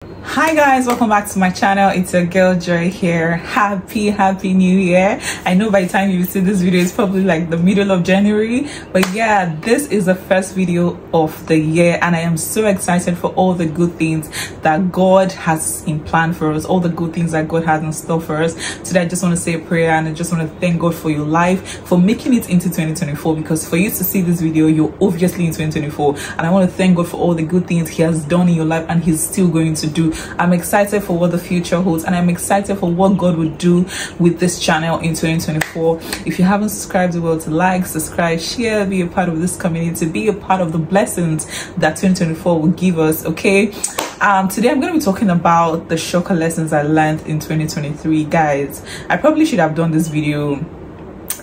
Hi guys, welcome back to my channel. It's your girl Joy here. Happy new year. I know by the time you see this video it's probably like the middle of January, but yeah, this is the first video of the year and I am so excited for all the good things that God has in plan for us, all the good things that God has in store for us. Today I just want to say a prayer and I just want to thank God for your life, for making it into 2024, because for you to see this video you're obviously in 2024, and I want to thank God for all the good things He has done in your life and He's still going to do. I'm excited for what the future holds and I'm excited for what God will do with this channel in 2024. If you haven't subscribed, well, to like, subscribe, share, be a part of this community, be a part of the blessings that 2024 will give us. Okay, today I'm going to be talking about the shocker lessons I learned in 2023. Guys, I probably should have done this video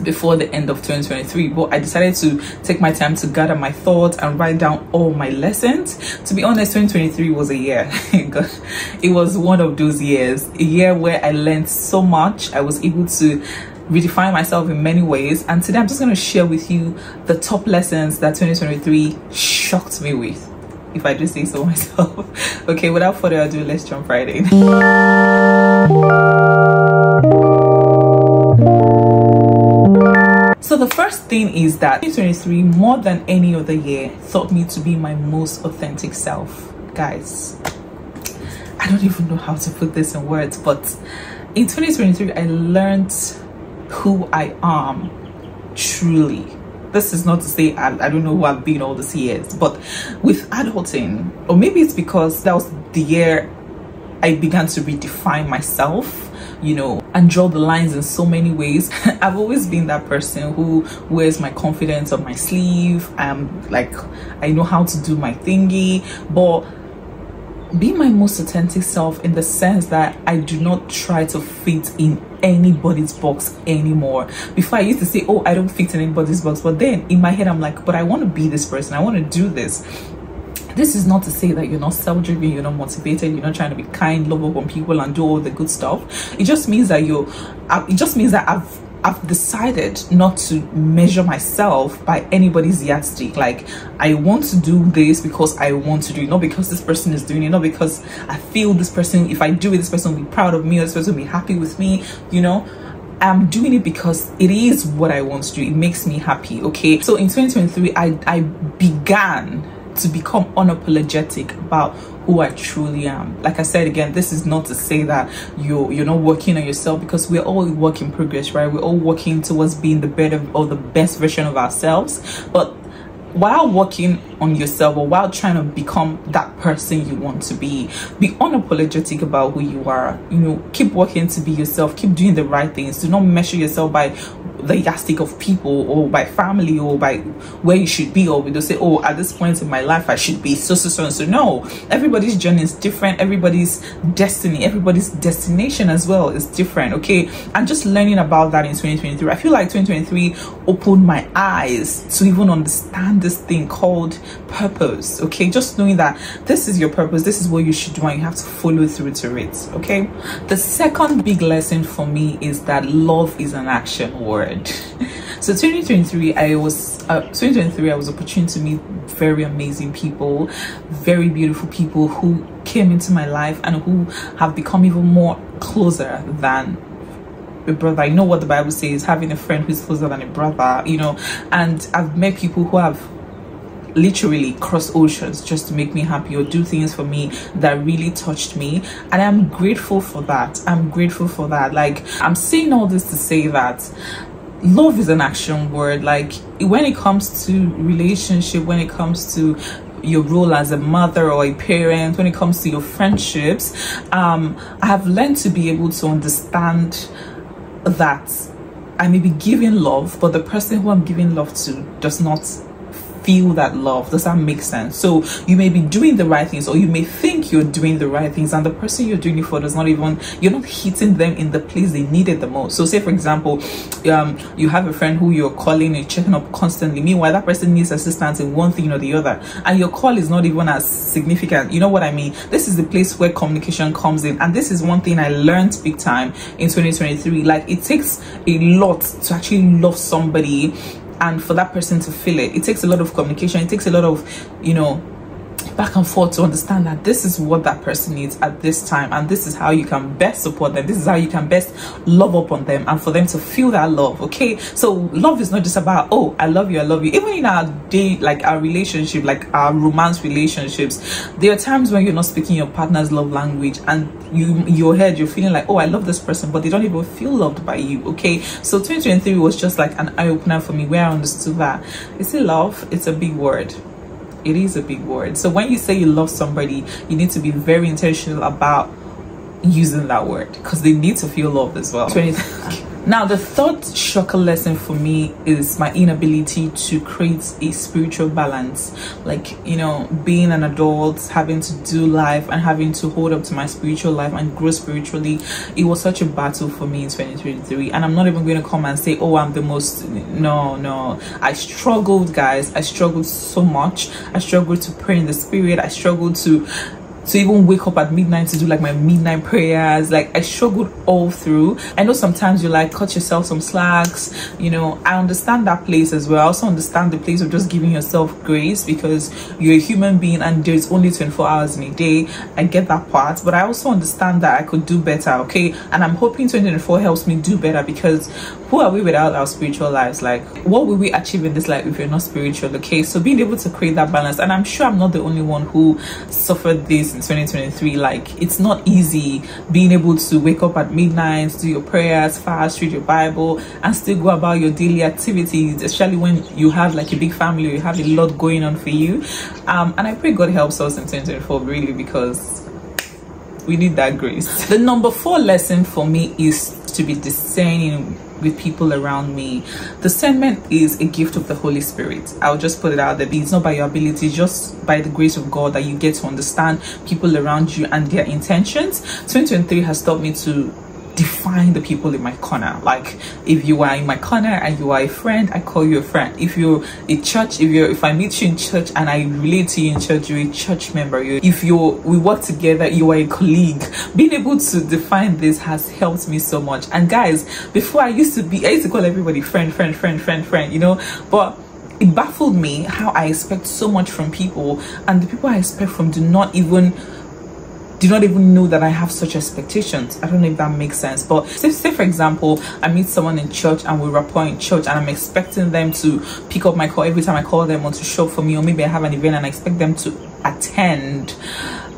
before the end of 2023, but I decided to take my time to gather my thoughts and write down all my lessons. To be honest, 2023 was a year. It was one of those years, a year where I learned so much. I was able to redefine myself in many ways, and today I'm just going to share with you the top lessons that 2023 shocked me with, if I do say so myself. Okay, without further ado, let's jump right in. So the first thing is that 2023, more than any other year, taught me to be my most authentic self. Guys, I don't even know how to put this in words, but in 2023 I learned who I am truly. This is not to say I don't know who I've been all these years, but with adulting, or maybe it's because that was the year I began to redefine myself, you know, and draw the lines in so many ways. I've always been that person who wears my confidence on my sleeve. Like, I know how to do my thingy, but be my most authentic self in the sense that I do not try to fit in anybody's box anymore. Before I used to say, oh, I don't fit in anybody's box, but then in my head I'm like, but I want to be this person, I want to do this. This is not to say that you're not self-driven, you're not motivated, you're not trying to be kind, love up on people and do all the good stuff. It just means that I've decided not to measure myself by anybody's yardstick. Like, I want to do this because I want to do it, not because this person is doing it, not because I feel this person, if I do it, this person will be proud of me, or this person will be happy with me, you know. I'm doing it because it is what I want to do. It makes me happy. Okay, so in 2023 I began to become unapologetic about who I truly am. Like I said again, this is not to say that you're not working on yourself, because we're all work in progress, right? We're all working towards being the better or the best version of ourselves. But while working on yourself, or while trying to become that person you want to be unapologetic about who you are. You know, keep working to be yourself, keep doing the right things. Do not measure yourself by the yardstick of people, or by family, or by where you should be, or we don't say, oh, at this point in my life I should be so and so. No, everybody's journey is different, everybody's destiny, everybody's destination as well is different. Okay, and just learning about that in 2023, I feel like 2023 opened my eyes to even understand this thing called purpose. Okay, just knowing that this is your purpose, this is what you should do, and you have to follow through to it. Okay, the second big lesson for me is that love is an action word. So 2023 I was opportune to meet very amazing people, very beautiful people who came into my life and who have become even more closer than a brother. You know what the Bible says, having a friend who's closer than a brother, you know. And I've met people who have literally cross oceans just to make me happy or do things for me that really touched me, and I'm grateful for that. I'm grateful for that. Like, I'm saying all this to say that love is an action word. Like, when it comes to relationship, when it comes to your role as a mother or a parent, when it comes to your friendships, I have learned to be able to understand that I may be giving love, but the person who I'm giving love to does not feel that love. Does that make sense? So you may be doing the right things, or you may think you're doing the right things, and the person you're doing it for does not even, you're not hitting them in the place they need it the most. So say for example, you have a friend who you're calling and checking up constantly, meanwhile that person needs assistance in one thing or the other, and your call is not even as significant. You know what I mean? This is the place where communication comes in, and this is one thing I learned big time in 2023. Like, it takes a lot to actually love somebody and for that person to feel it. It takes a lot of communication, it takes a lot of, you know, back and forth to understand that this is what that person needs at this time, and this is how you can best support them, this is how you can best love upon them, and for them to feel that love. Okay, so love is not just about, oh, I love you, I love you. Even in our day, like our relationship, like our romance relationships, there are times when you're not speaking your partner's love language, and your head, you're feeling like, oh, I love this person, but they don't even feel loved by you. Okay, so 2023 was just like an eye-opener for me, where I understood that it's a love, it's a big word. It is a big word. So when you say you love somebody, you need to be very intentional about using that word, because they need to feel loved as well. Now, the third shocker lesson for me is my inability to create a spiritual balance. Like, you know, being an adult, having to do life and having to hold up to my spiritual life and grow spiritually, it was such a battle for me in 2023. And I'm not even going to come and say, oh, I'm the most, no. I struggled, guys. I struggled so much. I struggled to pray in the spirit. I struggled to even wake up at midnight to do like my midnight prayers. Like, I struggled all through. I know sometimes you like cut yourself some slacks, you know. I understand that place as well. I also understand the place of just giving yourself grace, because you're a human being and there's only 24 hours in a day. I get that part, but I also understand that I could do better. Okay, and I'm hoping 2024 helps me do better, because who are we without our spiritual lives? Like, what will we achieve in this life if you're not spiritual? Okay, so being able to create that balance, and I'm sure I'm not the only one who suffered this in 2023. Like, it's not easy being able to wake up at midnight, do your prayers, fast, read your Bible, and still go about your daily activities, especially when you have like a big family, or you have a lot going on for you. And I pray God helps us in 2024, really, because we need that grace. The number 4 lesson for me is to be discerning with people around me. Discernment is a gift of the Holy Spirit. I'll just put it out there. It's not by your ability, just by the grace of God that you get to understand people around you and their intentions. 2023 has taught me to define the people in my corner. Like, if you are in my corner and you are a friend, I call you a friend. If you're a church, if I meet you in church and I relate to you in church, you're a church member. If we work together, you are a colleague. Being able to define this has helped me so much. And guys, before I used to call everybody friend, you know, but it baffled me how I expect so much from people, and the people I expect from do not even know that I have such expectations. I don't know if that makes sense. But say for example, I meet someone in church and we rapport in church, and I'm expecting them to pick up my call every time I call them, or to show up for me, or maybe I have an event and I expect them to attend.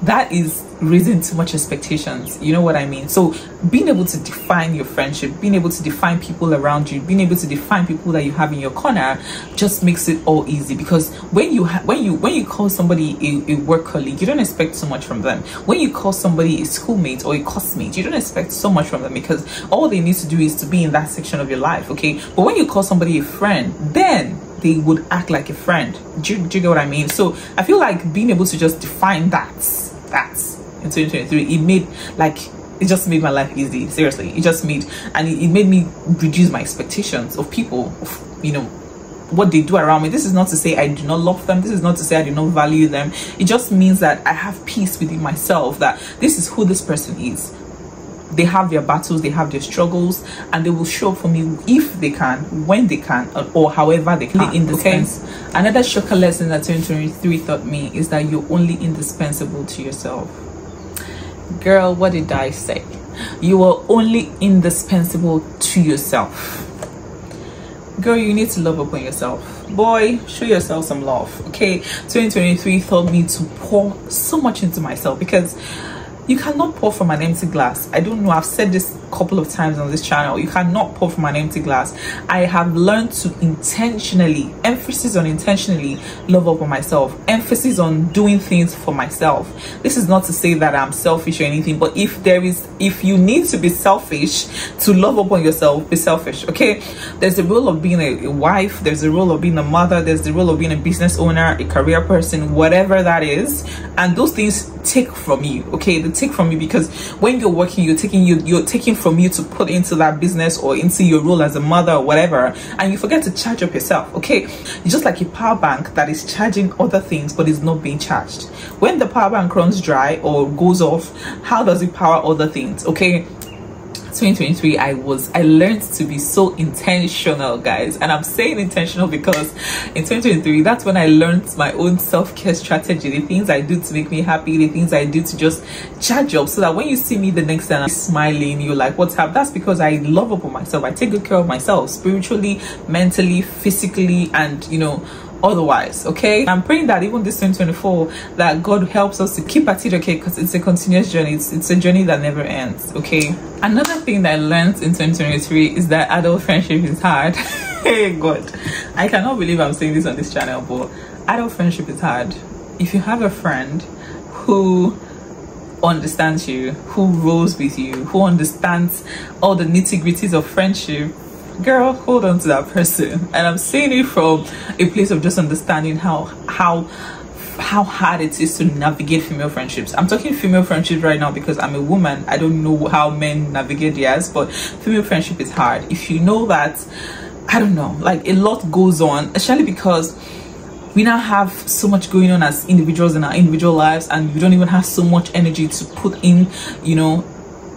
That is raising too much expectations. You know what I mean? So being able to define your friendship, being able to define people around you, being able to define people that you have in your corner, just makes it all easy. Because when you call somebody a work colleague, you don't expect so much from them. When you call somebody a schoolmate or a classmate, you don't expect so much from them, because all they need to do is to be in that section of your life. Okay, but when you call somebody a friend, then they would act like a friend. Do you get what I mean? So I feel like being able to just define that's in 2023, it just made my life easy. Seriously, it made me reduce my expectations of people, of, you know, what they do around me. This is not to say I do not love them, this is not to say I do not value them. It just means that I have peace within myself, that this is who this person is. They have their battles, they have their struggles, and they will show up for me if they can, when they can, or however they can. Okay. Another shocker lesson that 2023 taught me is that you're only indispensable to yourself. Girl, what did I say? You are only indispensable to yourself. Girl, you need to love upon yourself. Boy, show yourself some love. Okay, 2023 taught me to pour so much into myself, because you cannot pour from an empty glass. I don't know, I've said this a couple of times on this channel. You cannot pour from an empty glass. I have learned to intentionally, emphasis on intentionally, love up on myself, emphasis on doing things for myself. This is not to say that I'm selfish or anything, but if you need to be selfish to love up on yourself, be selfish. Okay, there's the role of being a wife, there's the role of being a mother, there's the role of being a business owner, a career person, whatever that is, and those things take from you. Okay, they take from you, because when you're working, you're taking from you to put into that business or into your role as a mother or whatever, and you forget to charge up yourself. Okay, it's just like a power bank that is charging other things but is not being charged. When the power bank runs dry or goes off, how does it power other things? Okay, 2023 I learned to be so intentional, guys. And I'm saying intentional because in 2023, that's when I learned my own self-care strategy, the things I do to make me happy, the things I do to just charge up, so that when you see me the next time I'm smiling, you're like, what's up? That's because I love up on myself. I take good care of myself spiritually, mentally, physically, and otherwise. Okay, I'm praying that even this 2024 that God helps us to keep at it, okay, because it's a continuous journey. It's a journey that never ends. Okay, another thing that I learned in 2023 is that adult friendship is hard. Hey God, I cannot believe I'm saying this on this channel, but adult friendship is hard. If you have a friend who understands you, who rolls with you, who understands all the nitty-gritties of friendship, girl, hold on to that person. And I'm saying it from a place of just understanding how hard it is to navigate female friendships. I'm talking female friendships right now because I'm a woman. I don't know how men navigate theirs, but female friendship is hard. If you know that, I don't know, like a lot goes on, especially because we now have so much going on as individuals in our individual lives, and we don't even have so much energy to put in,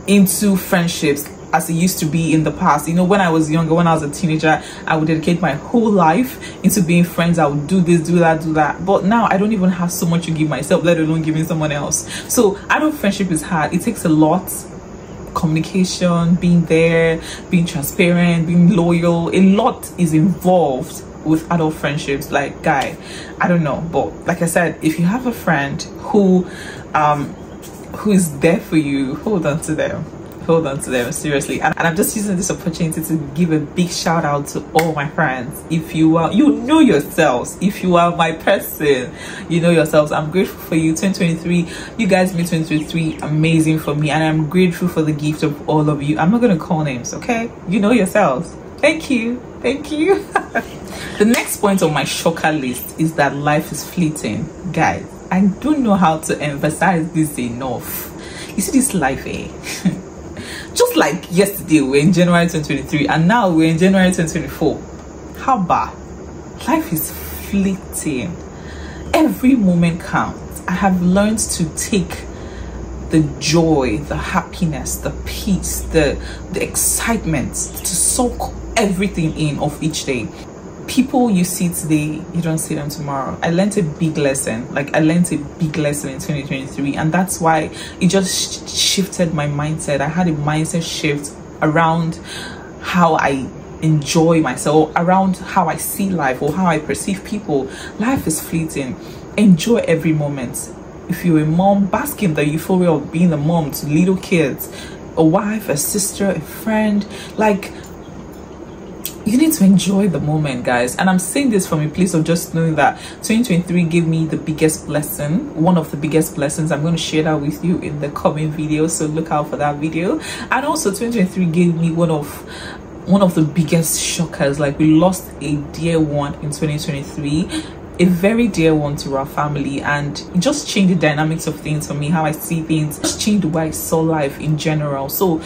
into friendships as it used to be in the past. When I was younger, when I was a teenager, I would dedicate my whole life into being friends. I would do this, do that. But now I don't even have so much to give myself, let alone giving someone else. So adult friendship is hard. It takes a lot. Communication, being there, being transparent, being loyal. A lot is involved with adult friendships. Like, guy, I don't know, but like I said, if you have a friend who is there for you, hold on to them, seriously. And I'm just using this opportunity to give a big shout out to all my friends. If you are, you know yourselves. If you are my person, you know yourselves. I'm grateful for you. 2023, you guys made 2023 amazing for me, and I'm grateful for the gift of all of you. I'm not gonna call names, okay? You know yourselves. Thank you. The next point on my shocker list is that life is fleeting. Guys, I don't know how to emphasize this enough. You see this life, just like yesterday we're in January 2023 and now we're in January 2024. How bad? Life is fleeting. Every moment counts. I have learned to take the joy, the happiness, the peace, the excitement, to soak everything in of each day. People you see today, you don't see them tomorrow. I learned a big lesson. in 2023, and that's why it just shifted my mindset. I had a mindset shift around how I enjoy myself, around how I see life or how I perceive people. Life is fleeting. Enjoy every moment. If you're a mom, bask in the euphoria of being a mom to little kids, a wife, a sister, a friend. Like, you need to enjoy the moment, guys. And I'm saying this from a place of just knowing that 2023 gave me the biggest blessing, one of the biggest blessings. I'm going to share that with you in the coming video, so look out for that video. And also 2023 gave me one of the biggest shockers. Like, we lost a dear one in 2023, a very dear one to our family, and it just changed the dynamics of things for me, how I see things, just changed the way I saw life in general. So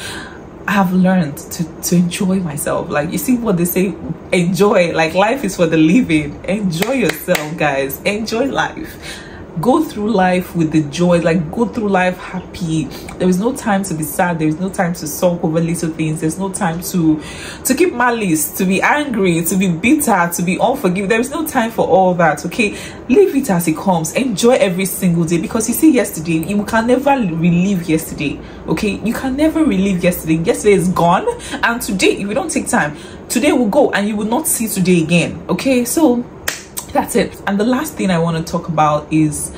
I have learned to enjoy myself. Like, you see what they say, enjoy. Like, life is for the living. Enjoy yourself, guys. Enjoy life. Go through life with the joy. Like, go through life happy. There is no time to be sad. There is no time to sulk over little things. There's no time to keep malice, to be angry, to be bitter, to be unforgiving. There is no time for all that. Okay, leave it as it comes. Enjoy every single day, because you see, yesterday, you can never relive yesterday. Okay, you can never relive yesterday. Yesterday is gone, and today, if you don't take time, today will go and you will not see today again. Okay, so that's it. And the last thing I want to talk about is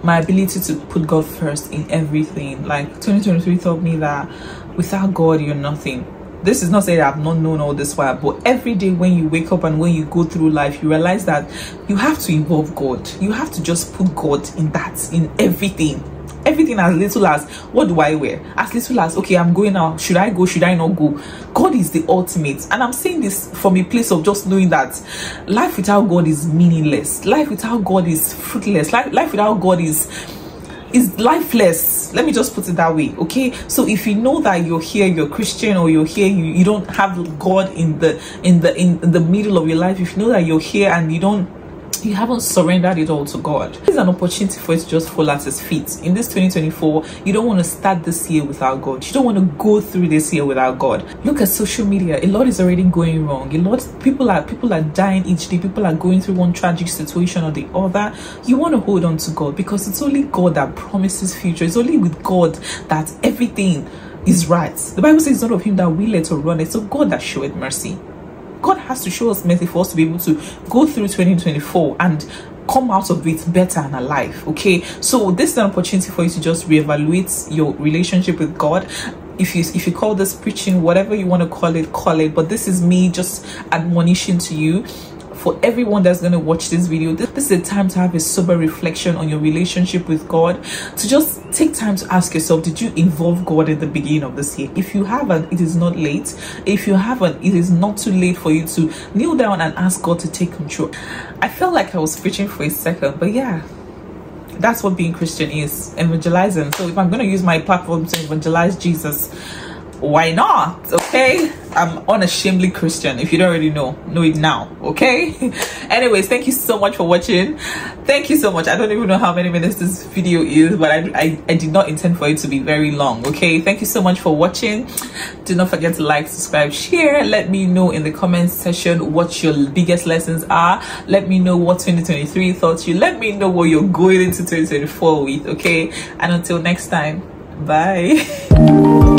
my ability to put God first in everything. Like, 2023 taught me that without God, you're nothing. This is not saying that I've not known all this while, but every day when you wake up and when you go through life, you realize that you have to involve God. You have to just put God in everything. Everything, as little as, what do I wear? As little as, okay, I'm going out. Should I go? Should I not go? God is the ultimate. And I'm saying this from a place of just knowing that life without God is meaningless. Life without God is fruitless. Life without God is lifeless. Let me just put it that way. Okay, so if you know that you're here, you're Christian, or you're here, you don't have God in the middle of your life, if you know that you're here and you don't you haven't surrendered it all to God. It's an opportunity for you to just fall at his feet. In this 2024, you don't want to start this year without God. You don't want to go through this year without God. Look at social media. A lot is already going wrong. A lot people are dying each day. People are going through one tragic situation or the other. You want to hold on to God, because it's only God that promises future. It's only with God that everything is right. The Bible says it's not of him that willeth or runneth, so God that showeth mercy. God has to show us mercy for us to be able to go through 2024 and come out of it better and alive. Okay, so this is an opportunity for you to just reevaluate your relationship with God. If you call this preaching, whatever you want to call it, but this is me just admonishing to you. For everyone that's going to watch this video, this is a time to have a sober reflection on your relationship with God, to just take time to ask yourself, did you involve God in the beginning of this year? If you haven't, it is not late. If you haven't, it is not too late for you to kneel down and ask God to take control. I felt like I was preaching for a second, but yeah, that's what being Christian is, evangelizing. So if I'm going to use my platform to evangelize Jesus, why not? Okay, I'm unashamedly Christian. If you don't already know it now. Okay. Anyways, thank you so much for watching. Thank you so much. I don't even know how many minutes this video is, but I did not intend for it to be very long. Okay, thank you so much for watching. Do not forget to like, subscribe, share. Let me know in the comments section what your biggest lessons are. Let me know what 2023 taught you. Let me know what you're going into 2024 with. Okay, and until next time, bye.